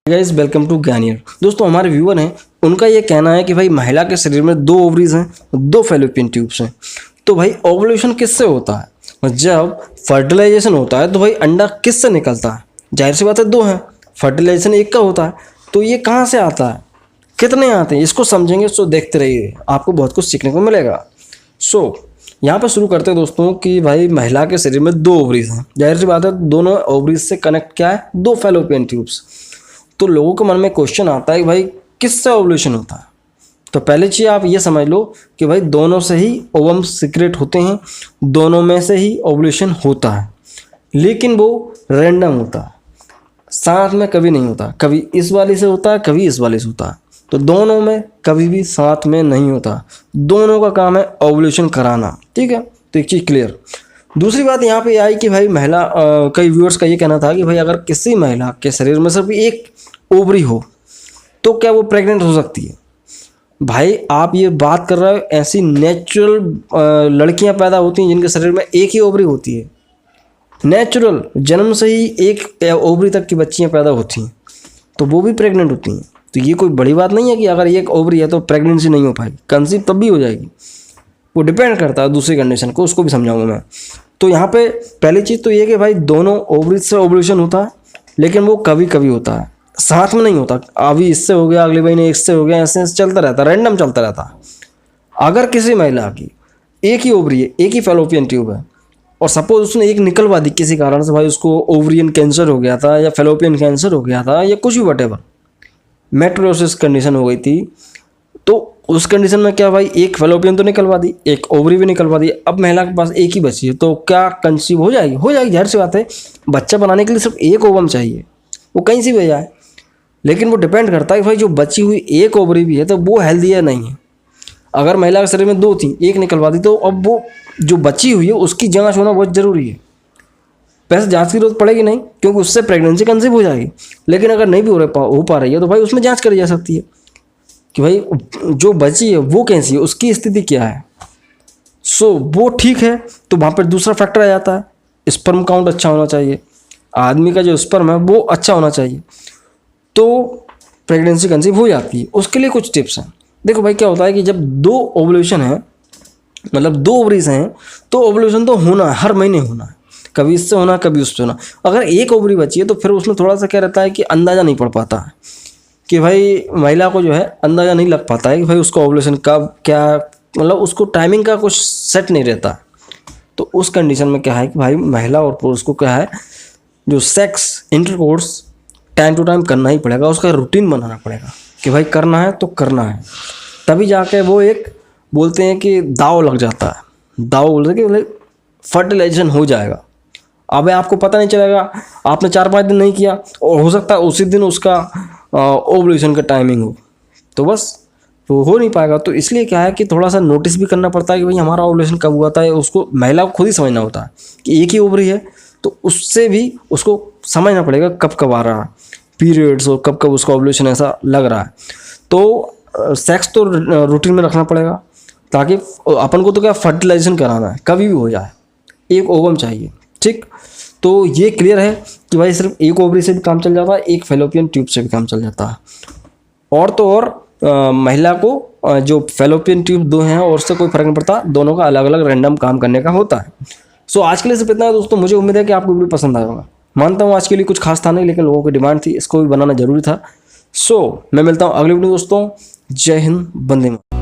Guys welcome to ज्ञानियर। दोस्तों हमारे viewer हैं, उनका ये कहना है कि भाई महिला के शरीर में 2 ओवरीज हैं, 2 फैलोपियन ट्यूब्स हैं। तो भाई ओवुलेशन किससे होता है? जब फर्टिलाइजेशन होता है तो भाई अंडा किससे निकलता है? जाहिर सी बात है 2 हैं, फर्टिलाइजेशन एक का होता है। तो ये कहाँ से आता है, कितने आते हैं, इसको समझेंगे। सो देखते रहिए, आपको बहुत कुछ सीखने को मिलेगा। यहाँ पर शुरू करते हैं दोस्तों कि भाई महिला के शरीर में 2 ओवरीज हैं। जाहिर सी बात है दोनों ओवरीज से कनेक्ट क्या है, 2 फैलोपियन ट्यूब्स। तो लोगों के मन में क्वेश्चन आता है कि भाई किससे ओवुलेशन होता है? तो पहले चीज़ आप ये समझ लो कि भाई दोनों से ही ओवम सीक्रेट होते हैं, दोनों में से ही ओवुलेशन होता है, लेकिन वो रैंडम होता है, साथ में कभी नहीं होता। कभी इस वाले से होता है, कभी इस वाले से होता है। तो दोनों में कभी भी साथ में नहीं होता। दोनों का काम है ओवुलेशन कराना, ठीक है। तो एक चीज़ क्लियर। दूसरी बात यहाँ पे आई कि भाई महिला कई व्यूअर्स का ये कहना था कि भाई अगर किसी महिला के शरीर में सिर्फ एक ओवरी हो तो क्या वो प्रेग्नेंट हो सकती है? भाई आप ये बात कर रहे हो, ऐसी नेचुरल लड़कियां पैदा होती हैं जिनके शरीर में एक ही ओवरी होती है। नेचुरल जन्म से ही एक ओवरी तक की बच्चियां पैदा होती हैं, तो वो भी प्रेग्नेंट होती हैं। तो ये कोई बड़ी बात नहीं है कि अगर एक ओवरी है तो प्रेगनेंसी नहीं हो पाएगी, कंसीव तब भी हो जाएगी। वो डिपेंड करता है दूसरी कंडीशन को, उसको भी समझाऊंगा मैं। तो यहाँ पे पहली चीज़ तो ये कि भाई दोनों ओवरीज से ओवुलेशन होता है, लेकिन वो कभी कभी होता है, साथ में नहीं होता। अभी इससे हो गया, अगले महीने इससे हो गया, ऐसे चलता रहता, रैंडम चलता रहता। अगर किसी महिला की एक ही ओवरी है, एक ही फैलोपियन ट्यूब है, और सपोज उसने एक निकलवा दी किसी कारण से, भाई उसको ओवरियन कैंसर हो गया था या फैलोपियन कैंसर हो गया था या कुछ भी वटेवर मेट्रोसिस कंडीशन हो गई थी, तो उस कंडीशन में क्या भाई एक फैलोपियन तो निकलवा दी, एक ओवरी भी निकलवा दी, अब महिला के पास एक ही बची है, तो क्या कंसीव हो जाएगी? हो जाएगी, जाहिर सी बात है। बच्चा बनाने के लिए सिर्फ एक ओवम चाहिए, वो कहीं से भी जाए। लेकिन वो डिपेंड करता है कि भाई जो बची हुई एक ओवरी भी है तो वो हेल्दी है नहीं है। अगर महिला के शरीर में 2 थी, एक निकलवा दी, तो अब वो जो बची हुई है उसकी जाँच होना बहुत ज़रूरी है। वैसे जांच की जरूरत पड़ेगी नहीं, क्योंकि उससे प्रेगनेंसी कंसीव हो जाएगी। लेकिन अगर नहीं भी हो पा रही है तो भाई उसमें जांच करी जा सकती है कि भाई जो बची है वो कैसी है, उसकी स्थिति क्या है। वो ठीक है तो वहाँ पर दूसरा फैक्टर आ जाता है, स्पर्म काउंट अच्छा होना चाहिए। आदमी का जो स्पर्म है वो अच्छा होना चाहिए, तो प्रेगनेंसी कंसीव हो जाती है। उसके लिए कुछ टिप्स हैं। देखो भाई क्या होता है कि जब 2 ओवुलेशन है, मतलब 2 ओवरीज हैं, तो ओवुलेशन तो होना है, हर महीने होना है। कभी इससे होना, कभी उससे होना। अगर एक ओवरी बची है तो फिर उसमें थोड़ा सा क्या रहता है कि अंदाज़ा नहीं पड़ पाता है कि भाई महिला को जो है अंदाज़ा नहीं लग पाता है कि भाई उसका ओवुलेशन कब क्या, मतलब उसको टाइमिंग का कुछ सेट नहीं रहता। तो उस कंडीशन में क्या है कि भाई महिला और पुरुष को क्या है, जो sex intercourse time to time करना ही पड़ेगा, उसका रूटीन बनाना पड़ेगा कि भाई करना है तो करना है। तभी जाके वो एक बोलते हैं कि दाव लग जाता है। दाव बोलते हैं कि फर्टिलाइजेशन हो जाएगा। अब आपको पता नहीं चलेगा, आपने 4-5 दिन नहीं किया और हो सकता है उसी दिन उसका ओवुलेशन का टाइमिंग हो, तो बस तो हो नहीं पाएगा। तो इसलिए क्या है कि थोड़ा सा नोटिस भी करना पड़ता है कि भाई हमारा ओवुलेशन कब हुआ था। उसको महिला को खुद ही समझना होता है कि एक ही ओवरी है, तो उससे भी उसको समझना पड़ेगा कब कब आ रहा है पीरियड्स और कब कब उसका ओवुलेशन ऐसा लग रहा है। तो सेक्स तो रूटीन में रखना पड़ेगा, ताकि अपन को तो क्या फर्टिलाइजेशन कराना है, कभी भी हो जाए, एक ओवम चाहिए, ठीक। तो ये क्लियर है कि भाई सिर्फ एक ओवरी से भी काम चल जाता है, एक फैलोपियन ट्यूब से भी काम चल जाता है। और तो और महिला को जो फैलोपियन ट्यूब 2 हैं और उससे कोई फर्क नहीं पड़ता, दोनों का अलग अलग रैंडम काम करने का होता है। आज के लिए सिर्फ इतना है दोस्तों। मुझे उम्मीद है कि आपको वीडियो पसंद आया होगा। मानता हूँ आज के लिए कुछ खास था नहीं, लेकिन लोगों की डिमांड थी, इसको भी बनाना जरूरी था। मैं मिलता हूँ अगले वीडियो दोस्तों। जय हिंद, वंदे मातरम।